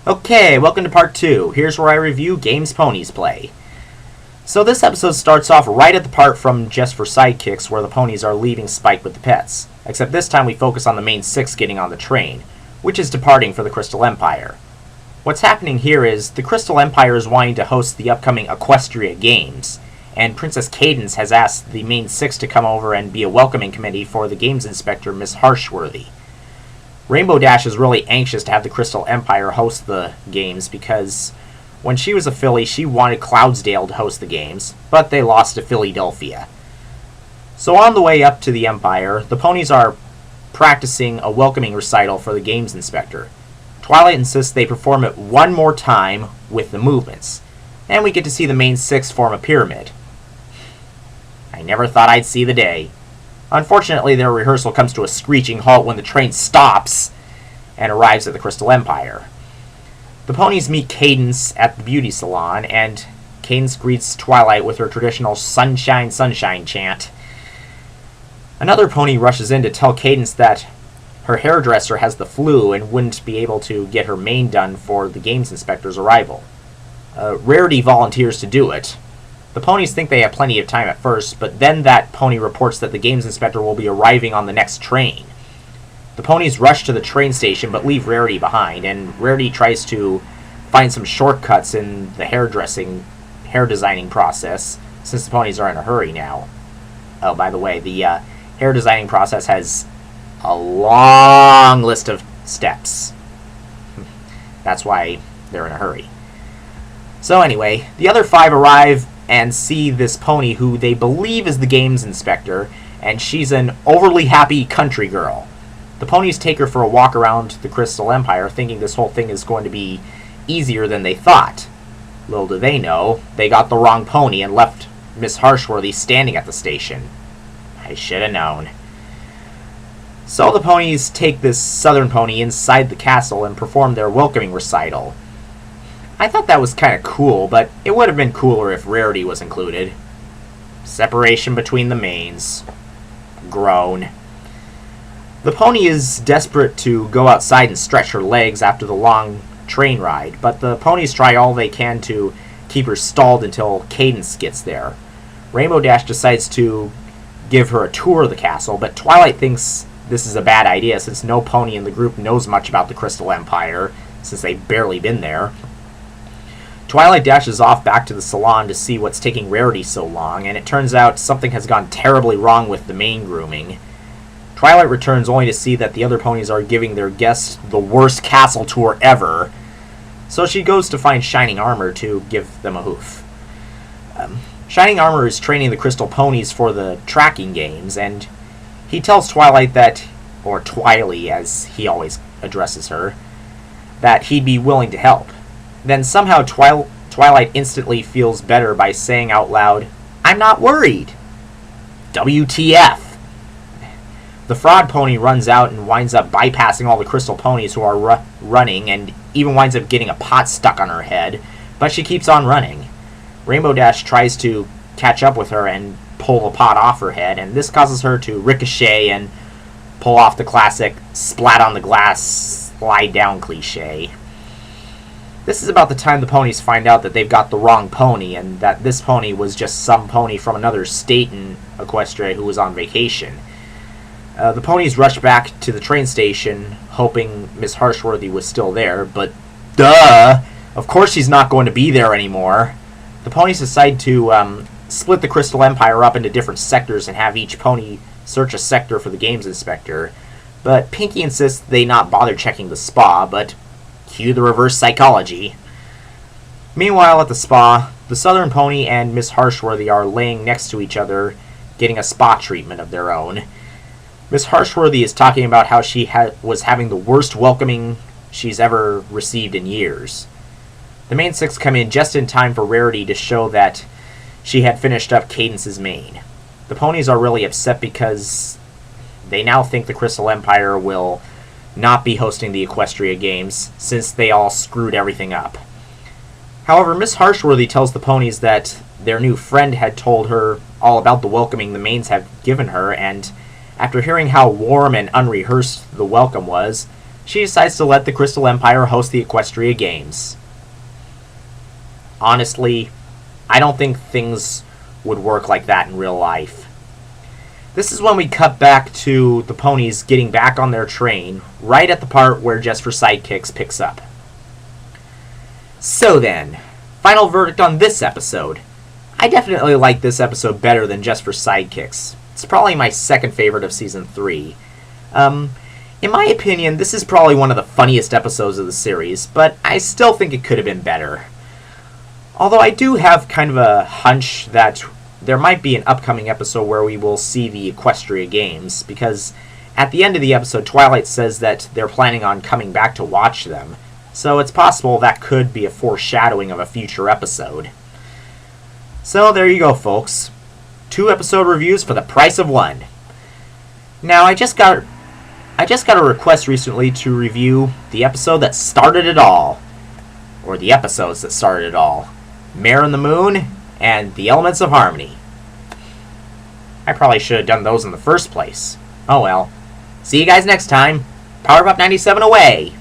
Okay, welcome to part 2. Here's where I review games ponies play. So this episode starts off right at the part from Just for Sidekicks where the ponies are leaving Spike with the pets. Except this time we focus on the main 6 getting on the train, which is departing for the Crystal Empire. What's happening here is the Crystal Empire is wanting to host the upcoming Equestria Games, and Princess Cadence has asked the main 6 to come over and be a welcoming committee for the games inspector, Miss Harshworthy. Rainbow Dash is really anxious to have the Crystal Empire host the games because when she was a filly, she wanted Cloudsdale to host the games, but they lost to Philadelphia. So on the way up to the Empire, the ponies are practicing a welcoming recital for the games inspector. Twilight insists they perform it one more time with the movements, and we get to see the main 6 form a pyramid. I never thought I'd see the day. Unfortunately, their rehearsal comes to a screeching halt when the train stops and arrives at the Crystal Empire. The ponies meet Cadence at the beauty salon, and Cadence greets Twilight with her traditional "Sunshine, Sunshine" chant. Another pony rushes in to tell Cadence that her hairdresser has the flu and wouldn't be able to get her mane done for the games inspector's arrival. Rarity volunteers to do it. The ponies think they have plenty of time at first, but then that pony reports that the games inspector will be arriving on the next train. The ponies rush to the train station but leave Rarity behind, and Rarity tries to find some shortcuts in the hair designing process, since the ponies are in a hurry now. Oh, by the way, the hair designing process has a long list of steps. That's why they're in a hurry. So anyway, the other 5 arrive and see this pony who they believe is the games inspector, and she's an overly happy country girl. The ponies take her for a walk around the Crystal Empire, thinking this whole thing is going to be easier than they thought. Little do they know, they got the wrong pony and left Miss Harshworthy standing at the station. I should have known. So the ponies take this southern pony inside the castle and perform their welcoming recital. I thought that was kind of cool, but it would have been cooler if Rarity was included. Separation between the manes. Groan. The pony is desperate to go outside and stretch her legs after the long train ride, but the ponies try all they can to keep her stalled until Cadence gets there. Rainbow Dash decides to give her a tour of the castle, but Twilight thinks this is a bad idea since no pony in the group knows much about the Crystal Empire, since they've barely been there. Twilight dashes off back to the salon to see what's taking Rarity so long, and it turns out something has gone terribly wrong with the mane grooming. Twilight returns only to see that the other ponies are giving their guests the worst castle tour ever, so she goes to find Shining Armor to give them a hoof. Shining Armor is training the Crystal Ponies for the tracking games, and he tells Twilight that, or Twily as he always addresses her, that he'd be willing to help. Then somehow Twilight instantly feels better by saying out loud, "I'm not worried." WTF. The fraud pony runs out and winds up bypassing all the Crystal Ponies who are running, and even winds up getting a pot stuck on her head, but she keeps on running. Rainbow Dash tries to catch up with her and pull the pot off her head, and this causes her to ricochet and pull off the classic splat on the glass, slide down cliche. This is about the time the ponies find out that they've got the wrong pony, and that this pony was just some pony from another state in Equestria who was on vacation. The ponies rush back to the train station, hoping Miss Harshworthy was still there, but duh! Of course she's not going to be there anymore. The ponies decide to split the Crystal Empire up into different sectors and have each pony search a sector for the games inspector, but Pinky insists they not bother checking the spa, but cue the reverse psychology. Meanwhile, at the spa, the Southern Pony and Miss Harshworthy are laying next to each other, getting a spa treatment of their own. Miss Harshworthy is talking about how she was having the worst welcoming she's ever received in years. The main 6 come in just in time for Rarity to show that she had finished up Cadence's mane. The ponies are really upset because they now think the Crystal Empire will not be hosting the Equestria Games, since they all screwed everything up. However, Miss Harshworthy tells the ponies that their new friend had told her all about the welcoming the manes have given her, and after hearing how warm and unrehearsed the welcome was, she decides to let the Crystal Empire host the Equestria Games. Honestly, I don't think things would work like that in real life. This is when we cut back to the ponies getting back on their train, right at the part where Just for Sidekicks picks up. So then, final verdict on this episode. I definitely like this episode better than Just for Sidekicks. It's probably my second favorite of Season 3. In my opinion, this is probably one of the funniest episodes of the series, but I still think it could have been better. Although I do have kind of a hunch that there might be an upcoming episode where we will see the Equestria Games, because at the end of the episode, Twilight says that they're planning on coming back to watch them, so it's possible that could be a foreshadowing of a future episode. So there you go, folks. 2 episode reviews for the price of 1. Now, I just got a request recently to review the episode that started it all, or the episodes that started it all. Mare and the Moon and The Elements of Harmony. I probably should have done those in the first place. Oh well. See you guys next time. Powerpuff 97 away!